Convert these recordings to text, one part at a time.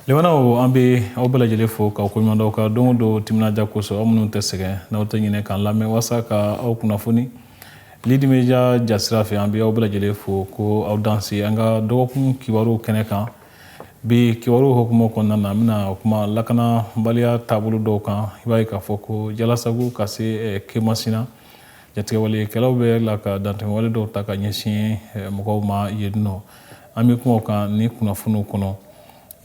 Lemanaw an bɛ aw bɛɛ lajɛlen fo k'aw koɲumandaw ka don o don timinadiya kosɔn aw minnu tɛ sɛgɛn n'aw tɛ ɲinɛ k'an lamɛn walasa ka aw kunnafoni Lidi Media jasira fɛ an bɛ aw bɛɛ lajɛlen fo ko aw danse an ka dɔgɔkun kibaruw kɛnɛ kan bi kibaruw hukumu kɔnɔna na an bɛna kuma lakanabaliya taabolo dɔw kan i b'a ye k'a fɔ ko jalasago ka se Kemasina jatigɛwalekɛlaw bɛ la ka dantɛmɛwale dɔw ta ka ɲɛsin mɔgɔw ma yen nɔ an bɛ kuma o kan ni kunnafoniw kɔnɔ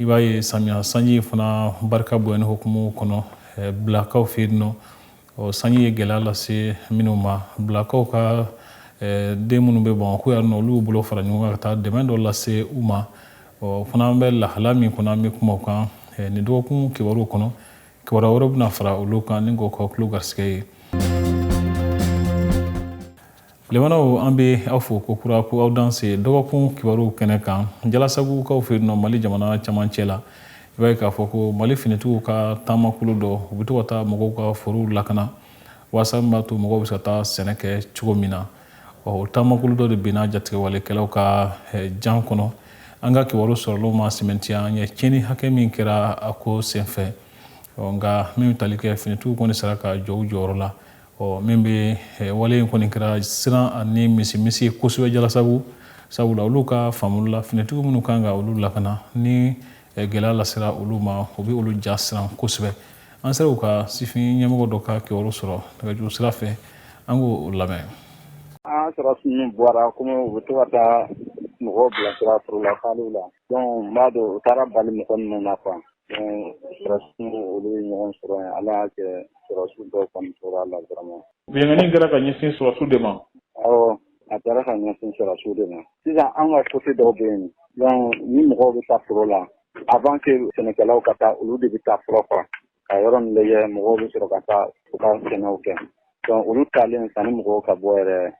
i b'a ye samiya sanji fana barika bonyani hukumu kɔnɔ bilakaw fɛ yen nɔ sanji ye gɛlɛya lase minnu ma bilakaw ka den minnu bɛ Bamakɔ yan nɔ olu bolo fara ɲɔgɔn kan ka taa dɛmɛ dɔ lase u ma fana an bɛ lahala min kɔnɔ an bɛ kuma o kan nin dɔgɔkun kibaruw kɔnɔ kibaruya wɛrɛ bɛna fara olu kan ni k'o k'aw tulo garisɛgɛ ye Lemanaw an bɛ aw fo ko kura ko aw danse dɔgɔkun kibaruw kɛnɛ kan jalasagukaw fɛ yen nɔ Mali jamana camancɛ la i b'a ye k'a fɔ ko Mali finitigiw ka taamakolo dɔ u bɛ to ka taa mɔgɔw ka forow lakana walasa min b'a to mɔgɔw bɛ se ka taa sɛnɛ kɛ cogo min na o taamakolo dɔ de binna jatigɛwalekɛlaw ka jan kɔnɔ an ka kibaru sɔrɔlaw ma sɛmɛntiya an ye tiɲɛni hakɛ min kɛra a ko senfɛ nka min bɛ tali kɛ finitigiw kɔni sera ka jɔ u jɔyɔrɔ la min bɛ wale in kɔni kɛra siran ani misi kosɛbɛ jalasago sabula olu ka faamuli la finitigiw minnu kan ka olu lakana ni gɛlɛya lasera olu ma u bɛ olu ja siran kosɛbɛ an sera u ka sifin ɲɛmɔgɔ dɔ ka kibaru sɔrɔ nɛgɛjuru sira fɛ an k'o lamɛn an sɔrɔsi min bɔra komi u bɛ to ka taa mɔgɔw bilasira forola faaliw la n b'a dɔn u taara bali mɔgɔ ninnu na quoi sɔrɔsi olu ye ɲɔgɔn sɔrɔ yen ala y'a kɛ sɔrɔsi dɔw kɔni tora la vraiment bɛnkanni kɛra ka ɲɛsin sɔrɔsiw de ma awɔ a taara ka ɲɛsin sɔrɔsiw de ma sisan an ka côté dɔw bɛ yen ni mɔgɔw bɛ taa foro la avant que sɛnɛkɛlaw ka taa olu de bɛ taa fɔlɔ quoi ka yɔrɔ min lajɛ mɔgɔw bɛ sɔrɔ ka taa u ka sɛnɛw kɛ olu taalen sanni mɔgɔw ka bɔ yɛrɛ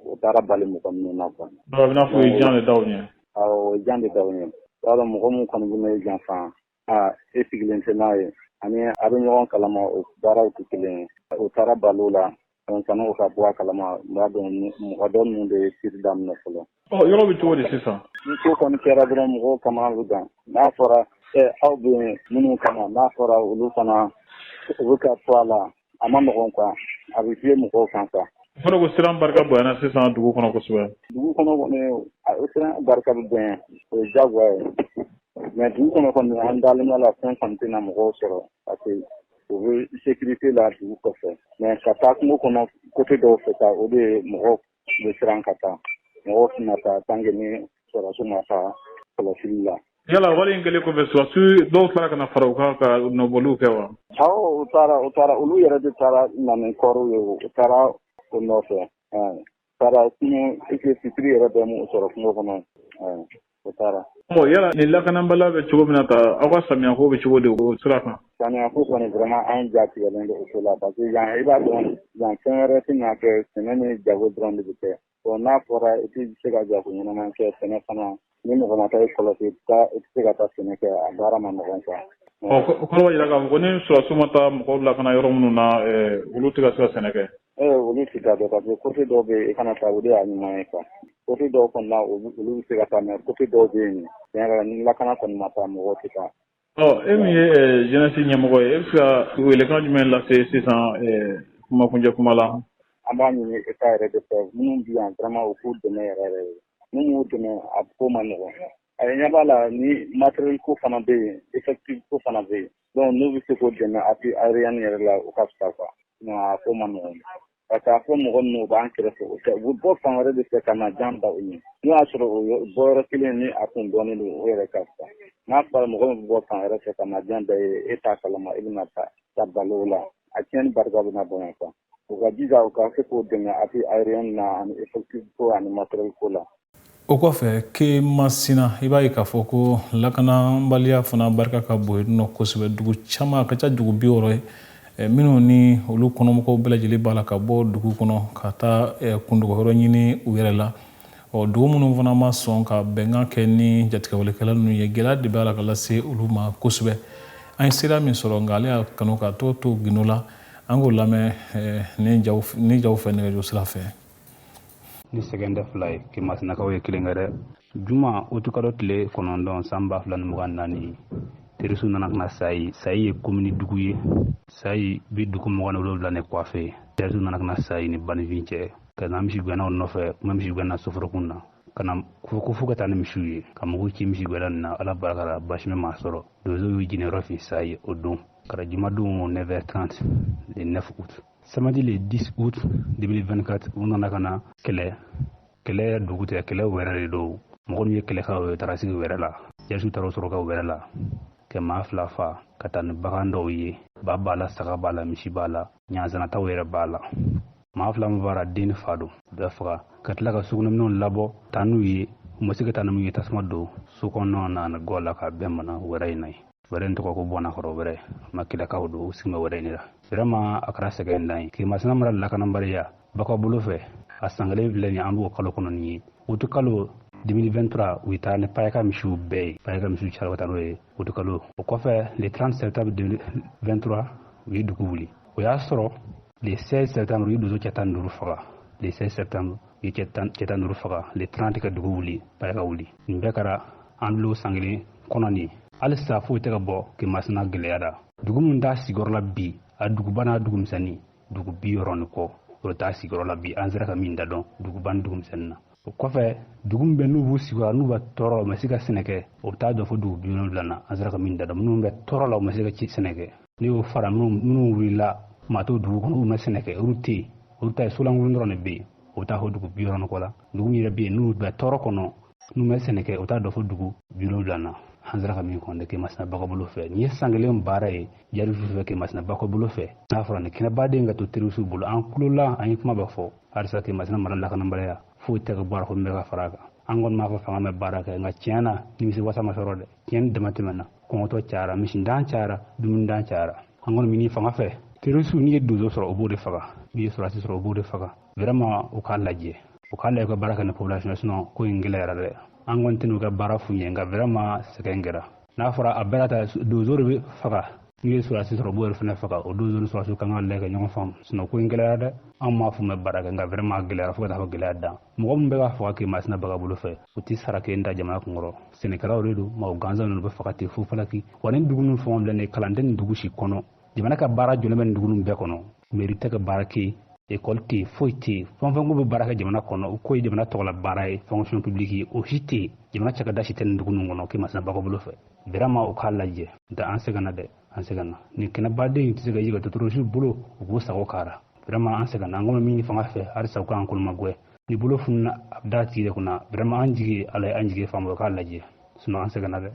u taara bali mɔgɔ minnu na quoi. a bɛ n'a fɔ o ye jan de d'aw ɲɛ awɔ o ye jan de d'aw ɲɛ b'a dɔn mɔgɔ min kɔni bɛ ne janfa e sigilen tɛ n'a ye ani a bɛ ɲɔgɔn kalama o baaraw tɛ kelen ye u taara balo la san'o ka bɔ a kalama n b'a dɔn mɔgɔ dɔ ninnu de ye siri daminɛ fɔlɔ. yɔrɔ bɛ cogo di sisan ni ko kɔni kɛra dɔrɔn mɔgɔw kamana bɛ gan n'a fɔra aw bɛ minnu kama n'a fɔra olu fana u bɛ ka to a la a ma nɔgɔn quoi a bɛ fiyɛ mɔgɔw kan quoi. o fana ko siran barika bonyana sisan dugu kɔnɔ kosɛbɛ dugu kɔnɔ kɔni o siran barika bɛ bonya o ye diyagoya ye mais dugu kɔnɔ kɔni an dalen b'a la fɛn kɔni tɛna mɔgɔw sɔrɔ parce que o bɛ sécurité la dugu kɔfɛ mais ka taa kungo kɔnɔ côté dɔw fɛ ta o de ye mɔgɔw bɛ siran ka taa mɔgɔw tɛna taa tant que ni sɔrɔsiw ma taa kɔlɔsili la. yala wale in kɛlen kɔfɛ sɔrɔsiw dɔw taara ka na fara u kan ka nɔbɔliw kɛ wa. awɔ u taara olu yɛrɛ de taara na ni kɔɔriw ye u taara o nɔfɛ taara kungo fitiri yɛrɛ bɛ mun sɔrɔ kungo kɔnɔ o taara. yala nin lakanabaliya bɛ cogo min na ta aw ka samiyako bɛ cogo di o sira kan. samiyako kɔni vraiment an jatigɛlen don o ko la parce que yan i b'a dɔn yan fɛn wɛrɛ tɛna kɛ sɛnɛ ni jago dɔrɔn de bɛ kɛ n'a fɔra i tɛ se ka jago ɲɛnama kɛ sɛnɛ fana ni mɔgɔ ma taa i kɔlɔsi i tɛ se ka taa sɛnɛ kɛ a baara ma nɔgɔn quoi. o kɔrɔ b'a jira k'a fɔ ko ni sɔrɔsiw ma taa mɔgɔw lakana yɔrɔ minnu na olu tɛ ka se ka sɛnɛ kɛ. olu tɛ taa dɔn parce que côté dɔw bɛ yen i kana taa o de y'a ɲuman ye quoi. côté dɔw kɔni na olu bɛ se ka taa mais côté dɔw bɛ yen tiɲɛ yɛrɛ la ni lakana kɔni ma taa mɔgɔw tɛ taa. e min ye jeunesse ɲɛmɔgɔ ye e bɛ se ka welekan jumɛn lase sisan kumakuncɛ kuma la. an b'a ɲini État yɛrɛ de fɛ minnu bɛ yan vraiment u k'u dɛmɛ yɛrɛ yɛrɛ de minnu y'u dɛmɛ a ko ma nɔgɔn a ɲɛ b'a la ni matériel ko fana bɛ yen effectif ko fana bɛ yen donc n'u bɛ se k'o dɛmɛ appui aérien yɛrɛ la o ka fisa quoi non a ko ma nɔgɔn parce que a fɔ mɔgɔ minnu b'an kɛrɛfɛ o tɛ u bɛ bɔ fan wɛrɛ de fɛ ka na jan da u ɲɛ n'o y'a sɔrɔ o bɔyɔrɔ kelen ni a kun dɔɔnin don o yɛrɛ ka fisa n'a fɔra mɔgɔ min bɛ bɔ fan wɛrɛ fɛ ka na jan da e t'a kalama i bɛna taa balo o la a tiɲɛni barika bɛna bonya quoi. u ka jija u ka se k'o dɛmɛ appui aérien na ani effectif ko ani matériel ko la. o kɔfɛ Kemasina i b'a ye k'a fɔ ko lakanabaliya fana barika ka bon yen nɔ kosɛbɛ dugu caman a ka ca dugu 60 ye minnu ni olu kɔnɔmɔgɔw bɛɛ lajɛlen b'a la ka bɔ dugu kɔnɔ ka taa kundogoyɔrɔ ɲini u yɛrɛ la dugu minnu fana ma sɔn ka bɛnkan kɛ ni jatigɛwalekɛla ninnu ye gɛlɛya de b'a la ka lase olu ma kosɛbɛ an ye sira min sɔrɔ nka ale y'a kanu ka to gindo la an k'o lamɛn ni jaw fɛ nɛgɛjuru sira fɛ. ni sɛgɛn tɛ fila ye Kemasinakaw ye kelen kɛ dɛ juma utukalo tile 9 san 2024 terisu nana kana sayi ye komini dugu ye sayi bi dugu mɔgɔ ni wolonwula ne kɔfɛ terisu nana kana sayi ni banifin cɛ ka na misi gɛnnaw nɔfɛ kuma misi gɛnna soforokun na ka na fo ka taa ni misiw ye ka mɔgɔw ci misi gɛnna nin na ala barika la basi ma sɔrɔ donso y'u jinɛyɔrɔ fin sayi o don kɛra jumadon 9h30 le 9 août samedi le 10 août 2024 u nana ka na kɛlɛ dugu tɛ kɛlɛ wɛrɛ de don mɔgɔ min ye kɛlɛkaw ye taara sigi wɛrɛ la jasiw taara sɔrɔ ka wɛrɛ la kɛ maa fila fa ka taa ni bagan dɔw ye ba b'a la saga b'a la misi b'a la ɲanzanataw yɛrɛ b'a la maa fila min b'ara den ni fa don bɛɛ faga ka tila ka sugunɛminɛw labɔ taa n'u ye u ma se ka taa ni mun ye tasuma don so kɔnɔnaw na ani gɔ la ka bɛn mana wɛrɛ in na ye wɛrɛ in tɔgɔ ko bɔnakɔrɔ wɛrɛ ma kɛlɛkaw don u sigimɛ wɛrɛ in de la vraiment a kɛra sɛgɛn dan ye Kɛmɛmasina mara lakanabaliya bakaw bolo fɛ a san kelen filɛ nin an b'o kalo kɔnɔ nin ye utukalo 2023 u taa ni payaka misiw bɛɛ ye payaka misiw cari ka taa n'o ye utukalo o kɔfɛ le 30 septembre 2023 u ye dugu wuli o y'a sɔrɔ le 16 septembre u ye donso cɛ 15 faga le 16 septembre u ye cɛ 15 faga le 30 ka dugu wuli payaka wuli nin bɛɛ kɛra an bilo san kelen kɔnɔ nin hali sisan foyi tɛ ka bɔ Kɛmɛmasina gɛlɛya la dugu min t'a sigiyɔrɔ la bi a duguba n'a dugu misɛnnin dugu 60 ni kɔ o t'a sigiyɔrɔ la bi an sera ka min da dɔn duguba ni dugu misɛnnin na o kɔfɛ dugu min bɛ n'u b'u sigiyɔrɔ n'u bɛ tɔɔrɔ la u ma se ka sɛnɛ kɛ o t'a dɔn fo dugu 70 na an sera ka min da dɔn minnu bɛ tɔɔrɔ la u ma se ka sɛnɛ kɛ n'i y'o fara minnu wulila maa t'o dugu kɔnɔ u ma sɛnɛ kɛ olu tɛ yen olu ta ye solankolon dɔrɔn de bɛ yen o t'a fɔ dugu 60 ni kɔ la dugu min yɛrɛ bɛ yen n'u bɛ tɔɔrɔ kɔnɔ n'u ma sɛnɛ kɛ o t'a dɔn fo dugu 70 na an sera ka min kɔn Kɛmɛmasina bakaw bolo fɛ nin ye san kelen baara ye jari fɛ Kɛmɛmasina bakaw bolo fɛ n'a fɔra nin kɛnɛbaden ka to terisiw bolo an kulola an ye kuma bɛ fɔ halisa Kɛmɛmasina mara lakanabaliya foyi tɛ ka baara ko min bɛ ka fara a kan an kɔni b'a fɔ fanga bɛ baara kɛ nka tiɲɛ na nimisi wasa ma sɔrɔ dɛ tiɲɛ dama tɛmɛna kɔngɔtɔ cayara misidan cayara dumunidan cayara an kɔni ɲini fanga fɛ terisiw n'i ye donso sɔrɔ o b'o de faga n'i ye sɔrɔdasi sɔrɔ o b'o de faga vraiment u k'a lajɛ u ka baara kɛ ni population sinon ko in gɛlɛyara dɛ an kɔni tɛn'u ka baara f'u ɲɛ nka vraiment sɛgɛn kɛra n'a fɔra a bɛɛ ta donso de bɛ faga n'i ye sɔrɔdasi sɔrɔ o b'o yɛrɛ fana faga o donso ni sɔrɔdasiw kan ka lajɛ ka ɲɔgɔn faamu sinon ko in gɛlɛyara dɛ an m'a fɔ mɛ baara kɛ nka vraiment gɛlɛyara fo ka taa fɔ gɛlɛya dan mɔgɔ min bɛ ka faga Kɛmɛmasina bakaw bolo fɛ u tɛ sara kelen ta jamana kunkɔrɔ sɛnɛkɛlaw de don maa gansan ninnu bɛ faga ten fo falaki wa ni dugu ninnu fɛnw filɛ nin ye kalan tɛ nin dugu si kɔnɔ jamana ka baara jɔlen bɛ nin dugu ninnu bɛɛ kɔnɔ mairie tɛ ka baara kɛ école tɛ yen foyi tɛ yen fɛn fɛn ko bɛ baara kɛ jamana kɔnɔ o ko ye jamana tɔgɔla baara ye fonction publique ye o si tɛ yen jamana cakɛda si tɛ nin dugu ninnu kɔnɔ Kɛmɛmasina bakaw bolo fɛ vraiment u k'a lajɛ n'o an sɛgɛnna dɛ an sɛgɛnna nin kɛnɛbaden tɛ se ka yi ka dɔgɔtɔrɔsiw bolo u k'u sago k'ara vraiment an sɛgɛnna an kɔni min fanga fɛ halisa u k'an kolomagɛ ni bolo fununa a bɛ da tigi de kunna vraiment an jigi ala ye an jigi faama u k'a lajɛ sinon an sɛgɛnna dɛ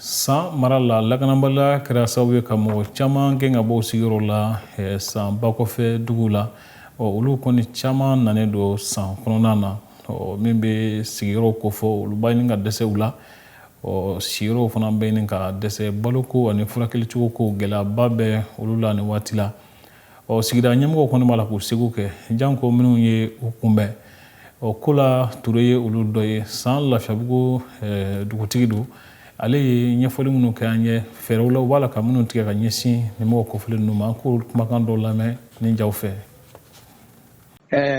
san mara la lakanabaliya kɛra sababu ye ka mɔgɔ caman gɛn ka bɔ sigiyɔrɔ la san ba kɔfɛ dugu la olu kɔni caman nanen don san kɔnɔna na min bɛ sigiyɔrɔ kofɔ olu b'a ɲini ka dɛsɛ u la sigiyɔrɔw fana bɛ ɲini ka dɛsɛ baloko ani furakɛlicogo ko gɛlɛyaba bɛ olu la nin waati la sigida ɲɛmɔgɔw kɔni b'a la k'u seko kɛ janko minnu ye u kunbɛn ko la Ture ye olu dɔ ye san Lafiyabugu dugutigi don ale ye ɲɛfɔli minnu kɛ an ye fɛɛrɛw la u b'a la ka minnu tigɛ ka ɲɛsin ɲɛmɔgɔ kɔfɛlen ninnu ma an k'o kumakan dɔw lamɛn nin jaw fɛ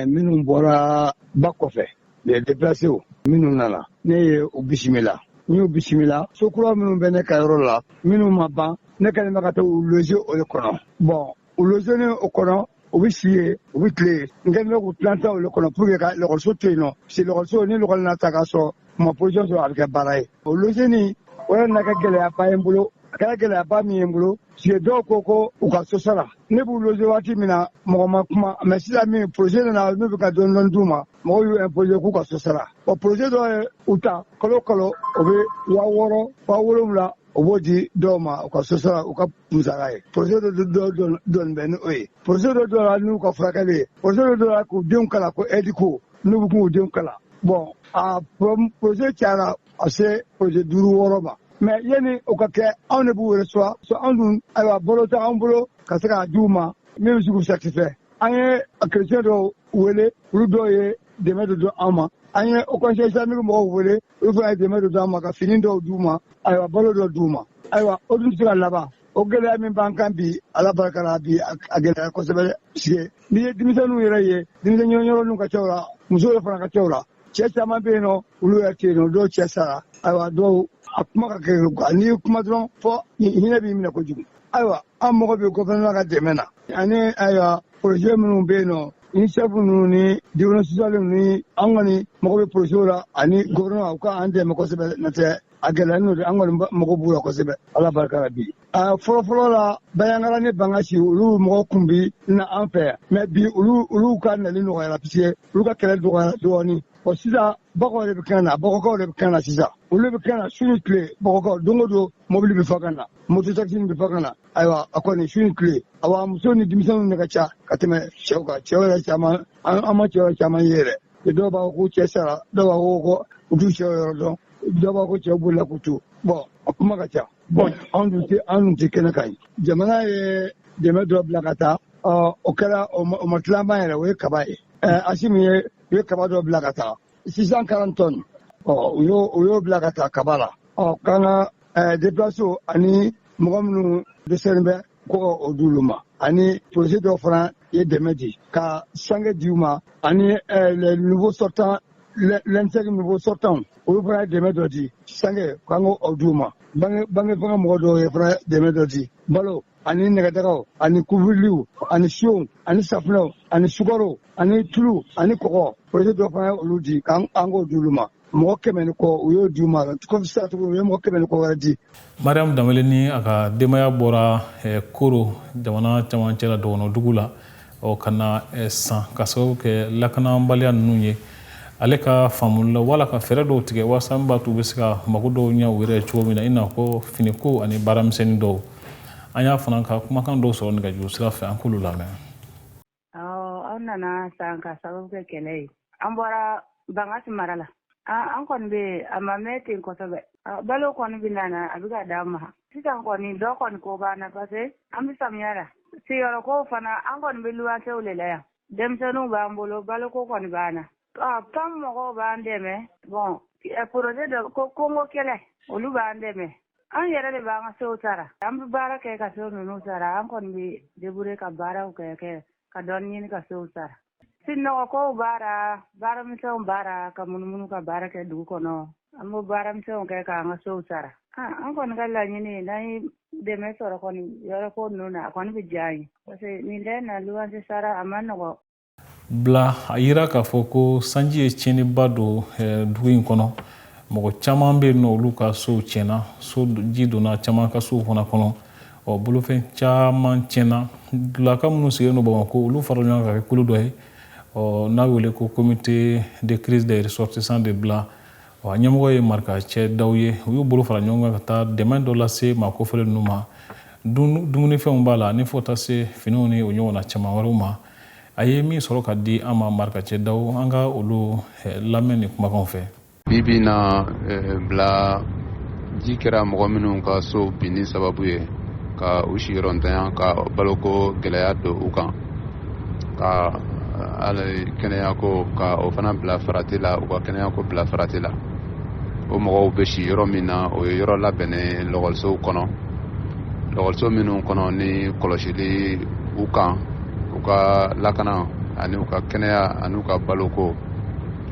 minnu bɔra ba kɔfɛ les déplacés minnu nana ne ye u bisimila n y'u bisimila sokura minnu bɛ ne ka yɔrɔ la minnu ma ban ne kɛlen bɛ ka taa u loger o de kɔnɔ bon u loger o kɔnɔ u bɛ si ye u bɛ tile n kɛlen bɛ k'u planter o de kɔnɔ pour que ka lɔgɔliso to yen nɔ parce que lɔgɔliso ni lɔgɔli na ta ka sɔrɔ ma position sɔrɔ a bɛ kɛ baara ye o loger o yɛrɛ na kɛ gɛlɛyaba ye n bolo a kɛra gɛlɛyaba min ye n bolo parce que dɔw ko u ka so sara ne b'u loger waati min na mɔgɔ ma kuma mais sisan min projet nana n'u bɛ ka dɔɔni dɔɔni d'u ma mɔgɔw y'u imposer k'u ka so sara o projet dɔ ye u ta kalo kalo o bɛ 6000 7000 o b'o di dɔw ma u ka so sara u ka musaka ye projet dɔ dɔɔni bɛ n'o ye projet dɔ la n'u ka furakɛli ye projet dɔ la k'u denw kalan ko aide ko n'u bɛ k'u denw kalan bon a projet cayara a se projet 5-6 ma mais yani o ka kɛ anw de b'u reçoit so anw dun ayiwa bolo tɛ anw bolo ka se k'a d'u ma min bɛ se k'u satisfait an ye chrétien dɔw wele olu dɔw ye dɛmɛ dɔ di anw ma an ye o conseil islamique mɔgɔw wele olu fana ye dɛmɛ dɔ di anw ma ka fini dɔw d'u ma ayiwa balo dɔ d'u ma ayiwa o dun tɛ se ka laban o gɛlɛya min b'an kan bi ala barika la bi a gɛlɛya kosɛbɛ parce que n'i ye denmisɛnninw yɛrɛ ye denmisɛn ɲɔgɔnɲɔgɔnninw ka ca o la musow yɛrɛ fana ka ca o la cɛ caman bɛ yen nɔ olu yɛrɛ tɛ yen nɔ dɔw cɛ sara ayiwa dɔw a kuma ka kɛ quoi n'i ye kuma dɔrɔn fɔ hinɛ b'i minɛ kojugu ayiwa an mago bɛ gouvernement ka dɛmɛ na ani ayiwa projet minnu bɛ yen nɔ UNICEF ninnu ni développement social ni an kɔni mago bɛ projet la ani gouvernement u ka an dɛmɛ kosɛbɛ n'o a gɛlɛyalen don an kɔni mago b'u la kosɛbɛ ala barika la bi fɔlɔfɔlɔ la Bayangara ni Bangasi olu mɔgɔ kun bi na an fɛ yan mais bi olu ka nali nɔgɔyara puisque olu ka kɛlɛ dɔgɔyara dɔɔnin ɔ sisan Bakaw de bɛ kɛnɛ na Bakɔkaw de bɛ kɛnɛ na sisan olu bɛ kɛnɛ na su ni tile Bakɔkaw don o don mobili bɛ fa ka na moto taxi bɛ fa ka na ayiwa a kɔni su ni tile awa muso ni denmisɛnninw de ka ca ka tɛmɛ cɛw kan cɛw yɛrɛ caman an ma cɛw caman ye yɛrɛ dɔw b'a fɔ ko cɛ sara dɔw b'a fɔ ko u t'u cɛw yɔrɔ dɔn dɔw b'a fɔ ko cɛw bolila k'u to bon a kuma ka ca bon anw dun tɛ kɛnɛ kan jamana ye dɛmɛ dɔ bila ka taa o kɛra o ma tila an ba yɛrɛ o ye kaba ye Asimu ye kaba dɔ bila ka taa 640 tonnes u y'o bila ka taa kaba la k'an ka déplacés ani mɔgɔ minnu dɛsɛlen bɛ ko o d'olu ma ani projet dɔ fana ye dɛmɛ di ka sange di u ma ani les nouveaux sortants l'intègre nouveau sortant olu fana ye dɛmɛ dɔ di sange k'an k'o d'u ma bange fanga mɔgɔ dɔw ye fana dɛmɛ dɔ di balo ani nɛgɛdagaw ani kubiliw ani siyon ani safunɛw ani sukaro ani tulu ani kɔgɔ projet dɔ fana ye olu di k'an k'o d'olu ma mɔgɔ 100 ni kɔ u y'o d'u ma comme ça u ye mɔgɔ 100 ni kɔ wɛrɛ di. Mariam Danbɛlɛ ni a ka denbaya bɔra Koro jamana camancɛ la dɔgɔnɔdugu la ka na san ka sababu kɛ lakanabaliya ninnu ye ale ka faamuli la wala ka fɛɛrɛ dɔw tigɛ walasa min b'a to u bɛ se ka mago dɔw ɲɛ u yɛrɛ cogo min na i n'a fɔ finiko ani baaramisɛnnin dɔw an y'a fana ka kumakan dɔw sɔrɔ nɛgɛjuru sira fɛ an k'olu lamɛn. Aw nana san ka sababu kɛ kɛlɛ ye an bɔra Bangasi mara la an kɔni bɛ a ma mɛn ten kosɛbɛ balo kɔni bɛ nana a bɛ ka d'an ma sisan kɔni dɔ kɔni ko banna parce que an bɛ samiya la siyɔrɔ ko fana an kɔni bɛ luwansew de la yan denmisɛnninw b'an bolo balo ko kɔni banna pan mɔgɔw b'an dɛmɛ bon projet dɔ ko Kongo kɛlɛ olu b'an dɛmɛ an yɛrɛ de b'an ka sew sara an bɛ baara kɛ ka sew ninnu sara an kɔni bɛ débrouiller ka baaraw kɛ ka dɔɔnin ɲini ka sew sara sinɔgɔkow baaramisɛnw baara ka munumunu ka baara kɛ dugu kɔnɔ an bɛ baaramisɛnw kɛ k'an ka sew sara an kɔni ka laɲini ye n'an ye dɛmɛ sɔrɔ kɔni yɔrɔ ko ninnu na a kɔni bɛ diya an ye parce que nin tɛ na luwanse sara a ma nɔgɔ. Bila a yira k'a fɔ ko sanji ye tiɲɛniba don dugu in kɔnɔ mɔgɔ caman bɛ yen nɔ olu ka sow tiɲɛna ji donna caman ka sow fana kɔnɔ bolofɛn caman tiɲɛna dulaka minnu sigilen don Bamako olu fara ɲɔgɔn kan ka kɛ kulu dɔ ye n'a wele ko comité de crise des ressortissants de Bila ɲɛmɔgɔ ye marikacɛ daw ye u y'u bolo fara ɲɔgɔn kan ka taa dɛmɛ dɔ lase maa kofɔlen ninnu ma dumunifɛnw b'a la ni fo taa se finiw ni o ɲɔgɔnna caman wɛrɛw ma a ye min sɔrɔ ka di an ma marikacɛ daw an ka olu lamɛn ni kumakanw fɛ. Bibi na Bila ji kɛra mɔgɔ minnu ka so binni sababu ye ka u sigiyɔrɔntanya ka baloko gɛlɛya don u kan ka ala kɛnɛyako ka o fana bila farati la u ka kɛnɛyako bila farati la o mɔgɔw bɛ si yɔrɔ min na o ye yɔrɔ labɛnnen lɔgɔlisow kɔnɔ lɔgɔliso minnu kɔnɔ ni kɔlɔsili u kan u ka lakana ani u ka kɛnɛya ani u ka baloko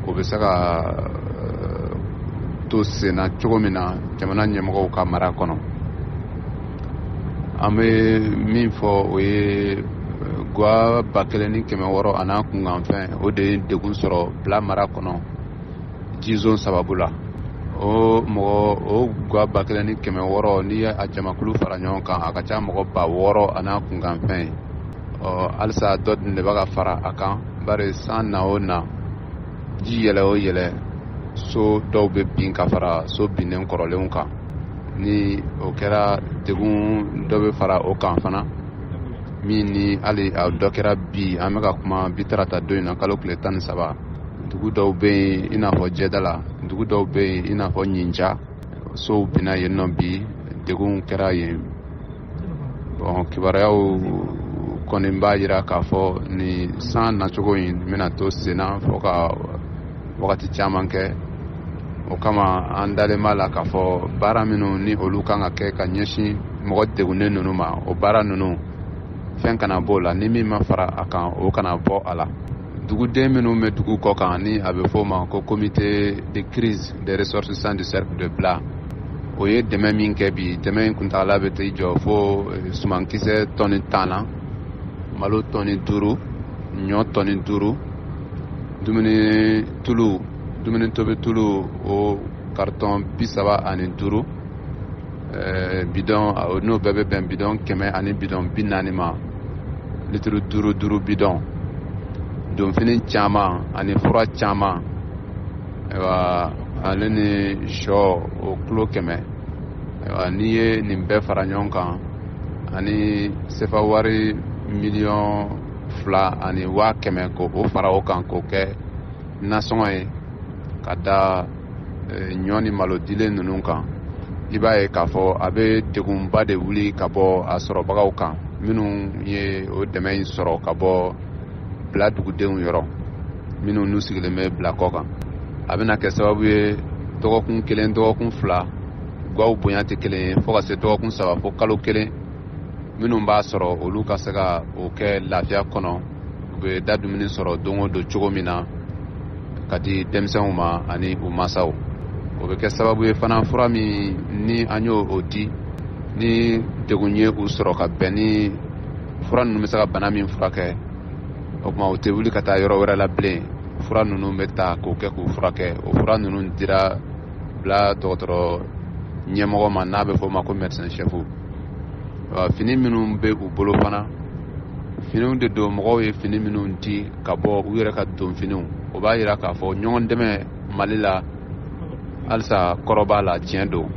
o bɛ se ka to senna cogo min na jamana ɲɛmɔgɔw ka mara kɔnɔ an bɛ min fɔ o ye gwa 1600 a n'a kunkanfɛn o de ye degun sɔrɔ Bila mara kɔnɔ jizon sababu la o gwa 1600 n'i ye a jamakulu fara ɲɔgɔn kan a ka ca mɔgɔ 6000 a n'a kunkanfɛn ye halisa dɔ de bɛ ka fara a kan bari san na o na ji yɛlɛ o yɛlɛ so dɔw bɛ bin ka fara so binnen kɔrɔlenw kan ni o kɛra degun dɔ bɛ fara o kan fana min ni hali a dɔ kɛra bi an bɛ ka kuma bi tarata don in na kalo tile 13 dugu dɔw bɛ yen i n'a fɔ Jɛdala dugu dɔw bɛ yen i n'a fɔ Ɲinja sow binna yen nɔ bi degun kɛra yen kibaruyaw kɔni b'a jira k'a fɔ ni san nacogo in bɛna to senna fɔ ka wagati caman kɛ o kama an dalen b'a la k'a fɔ baara minnu ni olu kan ka kɛ ka ɲɛsin mɔgɔ degunnen ninnu ma o baara ninnu fɛn kana b'o la ni min ma fara a kan o kana bɔ a la duguden minnu bɛ dugu kɔ kan ni a bɛ fɔ o ma ko comité de crise des ressortissants du cercle de Bla o ye dɛmɛ min kɛ bi dɛmɛ in kuntagala bɛ t'i jɔ fo sumankisɛ tɔni 10 na malo tɔni 5 ɲɔ tɔni 5 dumuni tobi tulu o carton 35 bidon n'o bɛɛ bɛ bɛn bidon 100 ani bidon 40 ma litre 5 bidon donfini caman ani fura caman ale ni sɔ o kilo 100 n'i ye nin bɛɛ fara ɲɔgɔn kan ani sefa wari 2 ani 100,000 k'o fara o kan k'o kɛ nasɔngɔ ye ka da ɲɔ ni malo dilen ninnu kan i b'a ye k'a fɔ a bɛ degunba de wuli ka bɔ a sɔrɔbagaw kan minnu ye o dɛmɛ in sɔrɔ ka bɔ Bla dugudenw yɔrɔ minnu n'u sigilen bɛ Bla kɔ kan a bɛna kɛ sababu ye dɔgɔkun 1 dɔgɔkun 2 gaw bonya tɛ kelen ye fo ka se dɔgɔkun 3 fo kalo 1 minnu b'a sɔrɔ olu ka se ka o kɛ lafiya kɔnɔ u bɛ da dumuni sɔrɔ don o don cogo min na ka di denmisɛnw ma ani u masaw o bɛ kɛ sababu ye fana fura min ni an y'o di ni degun ye u sɔrɔ ka bɛn ni fura ninnu bɛ se ka bana min furakɛ o kuma o tɛ wuli ka taa yɔrɔ wɛrɛ la bilen fura ninnu bɛ taa k'o kɛ k'u furakɛ o fura ninnu dira Bla dɔgɔtɔrɔ ɲɛmɔgɔ ma n'a bɛ fɔ o ma ko médecin chef fini minnu bɛ u bolo fana finiw de don mɔgɔw ye fini minnu di ka bɔ u yɛrɛ ka don finiw o b'a jira k'a fɔ ɲɔgɔn dɛmɛ Mali la halisa kɔrɔ b'a la tiɲɛ don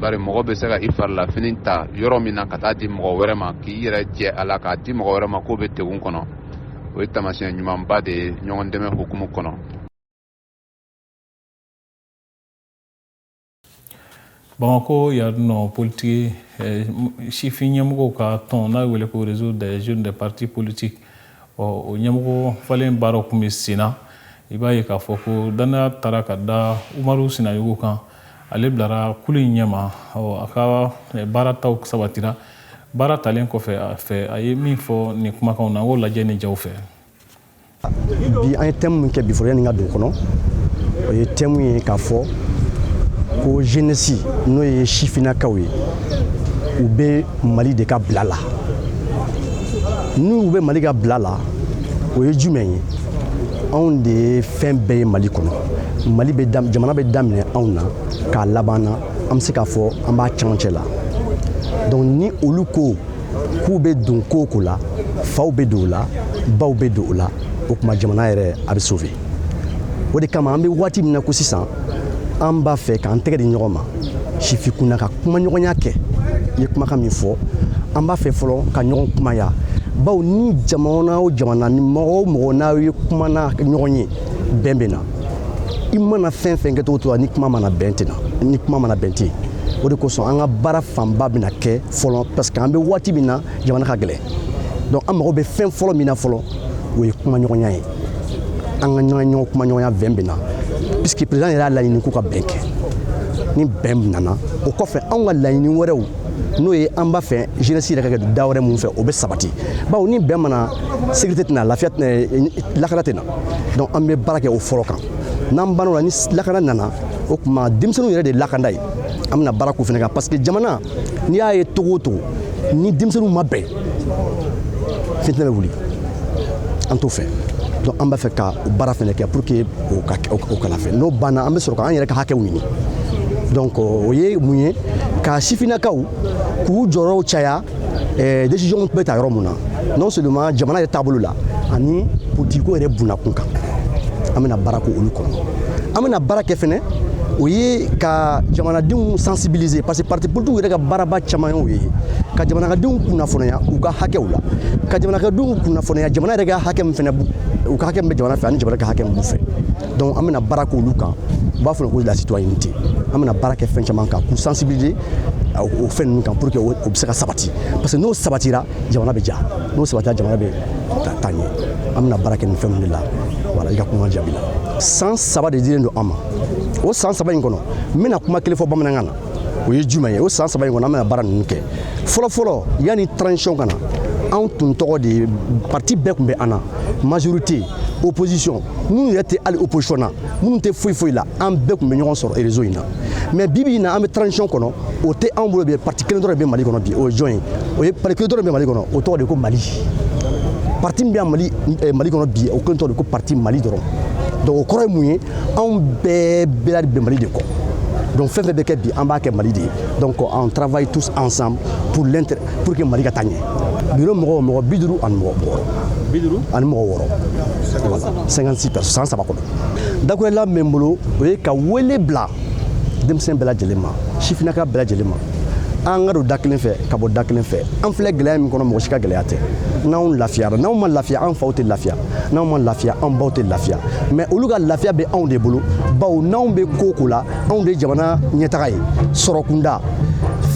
bari mɔgɔ bɛ se ka i farila fini ta yɔrɔ min na ka taa di mɔgɔ wɛrɛ ma k'i yɛrɛ jɛ a la k'a di mɔgɔ wɛrɛ ma k'o bɛ degun kɔnɔ o ye taamasiyɛn ɲumanba de ye ɲɔgɔn dɛmɛ hukumu kɔnɔ. Bamako yadno politique sifin ɲɛmɔgɔw ka tɔn n'a wele ko réseau des jeunes des partis politiques o ɲɛmɔgɔ falen baaraw kun bɛ sen na i b'a ye k'a fɔ ko danaya taara ka da Umaru Sinayogo kan ale bilara kulu in ɲɛma a ka baara taw sabatira baara talen kɔfɛ a fɛ a ye min fɔ nin kumakanw na o lajɛ ni jaw fɛ bi an ye thème min kɛ bi fɔlɔ yani n ka don kɔnɔ o ye thème ye k'a fɔ ko jeunesse n'o ye sifinnakaw ye u bɛ Mali de ka bila la n'u bɛ Mali ka bila la o ye jumɛn ye anw de ye fɛn bɛɛ ye Mali kɔnɔ Mali bɛ jamana bɛ daminɛ anw na k'a laban na an bɛ se k'a fɔ an b'a camancɛ la donc ni olu ko k'u bɛ don ko o ko la faw bɛ don o la baw bɛ don o la o tuma jamana yɛrɛ a bɛ sauver o de kama an bɛ waati min na ko sisan an b'a fɛ k'an tɛgɛ di ɲɔgɔn ma sifikunda ka kuma ɲɔgɔnya kɛ i ye kumakan min fɔ an b'a fɛ fɔlɔ ka ɲɔgɔn kumaya bawo ni jamana o jamana ni mɔgɔ o mɔgɔ n'aw ye kumana ɲɔgɔn ye bɛn bɛ na i mana fɛn fɛn kɛ cogo cogo ni kuma mana bɛn tɛ na ni kuma mana bɛn tɛ o de kosɔn an ka baara fanba bɛna kɛ fɔlɔ parce que an bɛ waati min na jamana ka gɛlɛn donc an mago bɛ fɛn fɔlɔ min na fɔlɔ o ye kuma ɲɔgɔnya ye an ka ɲɔgɔn kuma ɲɔgɔnya bɛn bɛ na puisque président yɛrɛ y'a laɲini k'u ka bɛn kɛ ni bɛn nana o kɔfɛ anw ka laɲini wɛrɛw n'o ye an b'a fɛ jeunesse yɛrɛ ka kɛ da wɛrɛ mun fɛ o bɛ sabati bawo ni bɛn mana sécurité tɛna lafiya lakana tɛna donc an bɛ baara kɛ o fɔlɔ kan n'an banna o la ni lakana nana o tuma denmisɛnninw yɛrɛ de ye lakanda ye an bɛna baara k'u fana kan parce que jamana n'i y'a ye togo o togo ni denmisɛnninw ma bɛn fitinɛ bɛ wuli an t'o fɛ donc an b'a fɛ ka baara fana kɛ pour que o kana fɛ n'o banna an bɛ sɔrɔ k'an yɛrɛ ka hakɛw ɲini donc o ye mun ye ka sifinnakaw k'u jɔyɔrɔw caya décision bɛ ta yɔrɔ mun na non seulement jamana yɛrɛ taabolo la ani politique yɛrɛ bunakun kan an bɛna baara kɛ olu kɔnɔ an bɛna baara kɛ fɛnɛ o ye ka jamanadenw sensibiliser parce que parti politique yɛrɛ ka baaraba caman y'o ye ka jamanadenw kunnafoniya u ka hakɛw la ka jamanadenw kunnafoniya jamana yɛrɛ ka hakɛ min fɛnɛ u ka hakɛ min bɛ jamana fɛ ani jamana ka hakɛ min b'u fɛ donc an bɛna baara k'olu kan u b'a fɔ ko la citoyenneté an bɛna baara kɛ fɛn caman kan k'u sensibiliser o fɛn ninnu kan pour que o bɛ se ka sabati parce que n'o sabatira jamana bɛ ja n'o sabatira jamana bɛ taa ɲɛ an bɛna baara kɛ nin fɛn ninnu de la voilà i ka kuma jaabi la san 3 de dilen don an ma o san 3 in kɔnɔ n bɛna kuma kelen fɔ bamanankan na o ye jumɛn ye o san 3 in kɔnɔ an bɛna baara ninnu kɛ fɔlɔ yanni transition ka na anw tun tɔgɔ de parti bɛɛ tun bɛ an na majorité opposition minnu yɛrɛ tɛ hali opposition na minnu tɛ foyi la an bɛɛ tun bɛ ɲɔgɔn sɔrɔ réseau in na mais bibi in na an bɛ transition kɔnɔ o tɛ anw bolo bi parti kelen dɔrɔn de bɛ Mali kɔnɔ bi o ye jɔn ye o ye parti kelen dɔrɔn de bɛ Mali kɔnɔ o tɔgɔ de ko Mali parti min bɛ Mali kɔnɔ bi o kelen tɔgɔ de ko parti Mali dɔrɔn donc o kɔrɔ ye mun ye anw bɛɛ bɛ Mali de kɔ donc fɛn fɛn bɛ kɛ bi an b'a kɛ Mali de ye donc on travaille tous ensemble pour que Mali ka taa ɲɛ bureau mɔgɔ 50 ani mɔgɔ 6 ani mɔgɔ 6 voilà 56 personnes 103 kɔnɔ dakulela min bolo o ye ka wele bila denmisɛn bɛɛ lajɛlen ma sifinaka bɛɛ lajɛlen ma an ka don da kelen fɛ ka bɔ da kelen fɛ an filɛ gɛlɛya min kɔnɔ mɔgɔ si ka gɛlɛya tɛ n'anw lafiyara n'anw ma lafiya an faw tɛ lafiya n'anw ma lafiya an baw tɛ lafiya mais olu ka lafiya bɛ anw de bolo bawo n'anw bɛ ko la anw de jamana ɲɛtaga ye sɔrɔkunda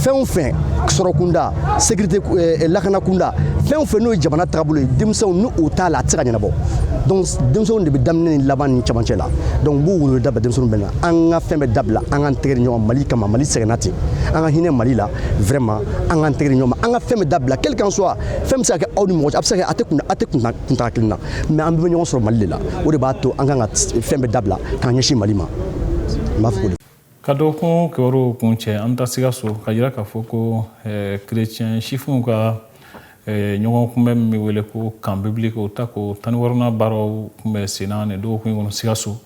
fɛn o fɛn sɔrɔkunda sécurité lakanakunda fɛn o fɛn n'o ye jamana taabolo ye denmisɛnw n'o t'a la a tɛ se ka ɲɛnabɔ donc denmisɛnw de bɛ daminɛ ni laban ni cɛmancɛ la donc b'u wolo da bɛ denmisɛnw bɛɛ la an ka fɛn bɛɛ dabila an k'an tɛgɛ di ɲɔgɔn Mali kama Mali sɛgɛnna ten an ka hinɛ Mali la vraiment an k'an tɛgɛ di ɲɔgɔn ma an ka fɛn bɛɛ dabila quel qu'en soit fɛn bɛ se ka kɛ aw ni mɔgɔ cɛ a bɛ se ka kɛ a tɛ kuntaga kelen na mais an bɛɛ bɛ ɲɔgɔn sɔrɔ Mali de la o de b'a to an kan ka fɛn bɛɛ dabila k'an ɲɛsin Mali ma n b'a fɔ o de. Ka dɔ kun kibaru kun cɛ an ta Sikaso ka jira k'a fɔ ko chrétien sifinw ka ɲɔgɔn kunbɛn min bɛ wele ko camp biblique o ta ko 16nan baaraw kun bɛ sen na nin dɔgɔkun kɔnɔ Sikaso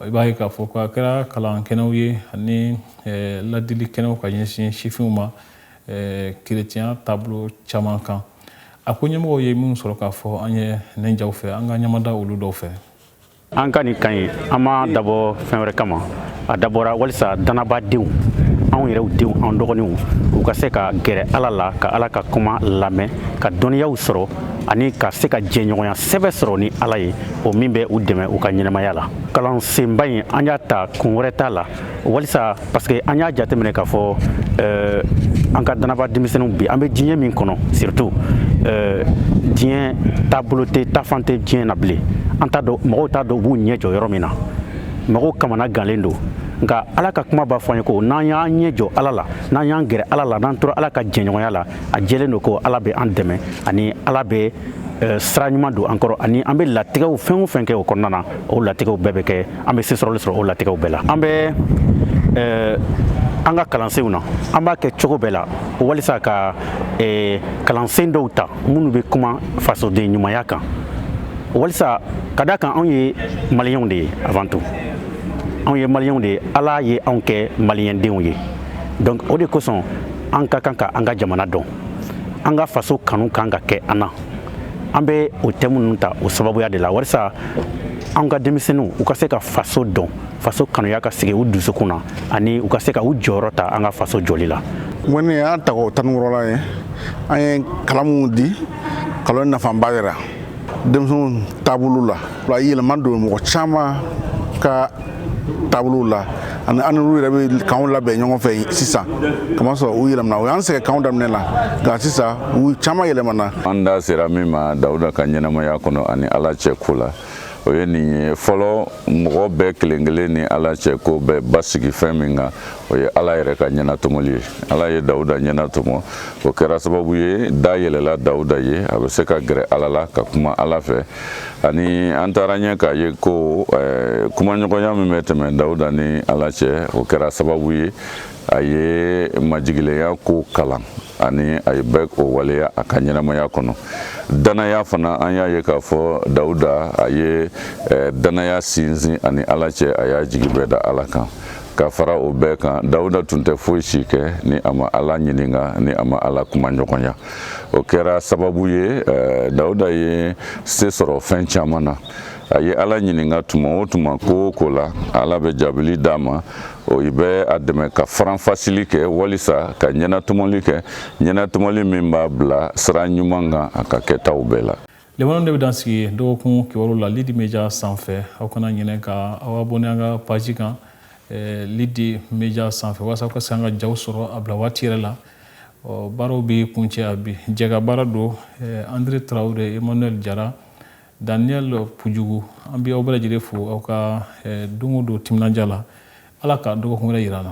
i b'a ye k'a fɔ ko a kɛra kalan kɛnɛw ye ani ladili kɛnɛw ka ɲɛsin sifinw ma chrétien taabolo caman kan a ko ɲɛmɔgɔw ye minnu sɔrɔ k'a fɔ an ye nɛnjaw fɛ an ka ɲamada olu dɔw fɛ. An ka nin kan ye an ma dabɔ fɛn wɛrɛ kama a dabɔra walisa danabadenw anw yɛrɛw denw an dɔgɔninw u ka se ka gɛrɛ Ala la ka Ala ka kuma lamɛn ka dɔnniyaw sɔrɔ ani ka se ka jɛɲɔgɔnya sɛbɛ sɔrɔ ni Ala ye o min bɛ u dɛmɛ u ka ɲɛnamaya la kalansenba in an y'a ta kun wɛrɛ t'a la walisa parce que an y'a jateminɛ k'a fɔ an ka danaba denmisɛnninw bi an bɛ diɲɛ min kɔnɔ surtout diɲɛ taabolo tɛ taafan tɛ diɲɛ na bilen an t'a dɔn mɔgɔw t'a dɔn u b'u ɲɛ jɔ yɔrɔ min na mɔgɔw kamana ganlen don nka Ala ka kuma b'a fɔ an ye ko n'an y'an ɲɛ jɔ Ala la n'an y'an gɛrɛ Ala la n'an tora Ala ka jɛɲɔgɔnya la a jɛlen don ko Ala bɛ an dɛmɛ ani Ala bɛ sira ɲuman don an kɔrɔ ani an bɛ latigɛw fɛn o fɛn kɛ o kɔnɔna na o latigɛw bɛɛ bɛ kɛ an bɛ sesɔrɔli sɔrɔ o latigɛw bɛɛ la an bɛ an ka kalansenw na an b'a kɛ cogo bɛɛ la walisa ka kalansen dɔw ta minnu bɛ kuma fasoden ɲumanya kan walisa ka da kan anw ye maliyɛnw de ye avant tout anw ye maliyɛnw de ye Ala ye anw kɛ maliyɛndenw ye donc o de kosɔn an ka kan ka an ka jamana dɔn an ka faso kanu kan ka kɛ an na an bɛ o thème ninnu ta o sababuya de la walisa an ka denmisɛnninw u ka se ka faso dɔn faso kanuya ka sigi u dusukun na ani u ka se ka u jɔyɔrɔ ta an ka faso jɔli la. Ŋɔni an ta o 16 ye an ye kalan minnu di kalan nafaba yɛrɛ denmisɛnw taabolo la yɛlɛma don mɔgɔ caman ka taabolo la ani an n'olu yɛrɛ bɛ kanw labɛn ɲɔgɔn fɛ sisan kamasɔrɔ u yɛlɛmana u y'an sɛgɛn kanw daminɛ la nka sisan u caman yɛlɛmana. An da sera min ma Dawuda ka ɲɛnamaya kɔnɔ ani Ala cɛ ko la o ye nin ye fɔlɔ mɔgɔ bɛɛ kelen kelen ni Ala cɛ ko bɛɛ basigi fɛn min kan o ye Ala yɛrɛ ka ɲɛnatomɔli ye Ala ye Dawuda ɲɛnatomɔ o kɛra sababu ye da yɛlɛla Dawuda ye a bɛ se ka gɛrɛ Ala la ka kuma Ala fɛ ani an taara ɲɛ k'a ye ko kumaɲɔgɔnya min bɛ tɛmɛ Dawuda ni Ala cɛ o kɛra sababu ye a ye majigilenya ko kalan ani a ye bɛɛ o waleya a ka ɲɛnamaya kɔnɔ danaya fana an y'a ye k'a fɔ Dawuda a ye danaya sinsin ani Ala cɛ a y'a jigi bɛɛ da Ala kan ka fara o bɛɛ kan Dawuda tun tɛ foyi si kɛ ni a ma Ala ɲininka ni a ma Ala kuma ɲɔgɔnya o kɛra sababu ye Dawuda ye se sɔrɔ fɛn caman na a ye Ala ɲininka tuma o tuma ko o ko la Ala bɛ jaabili d'a ma o bɛ a dɛmɛ ka faranfasili kɛ walisa ka ɲɛnatomɔli kɛ ɲɛnatomɔli min b'a bila sira ɲuman kan a ka kɛtaw bɛɛ la. Lemɔnɔ de bɛ dan sigi dɔgɔkun kibaru la Lidi Media sanfɛ aw kana ɲinɛ ka aw abonné an ka page kan Lidi Media sanfɛ walasa aw ka se an ka jaw sɔrɔ a bila waati yɛrɛ la baaraw bɛ kuncɛ a bi jɛka baara don André Traoré Emmanuel Jara Daniel Pujugu an bɛ aw bɛɛ lajɛlen fo aw ka don o don timinadiya la Ala ka dɔgɔkun wɛrɛ yira an na.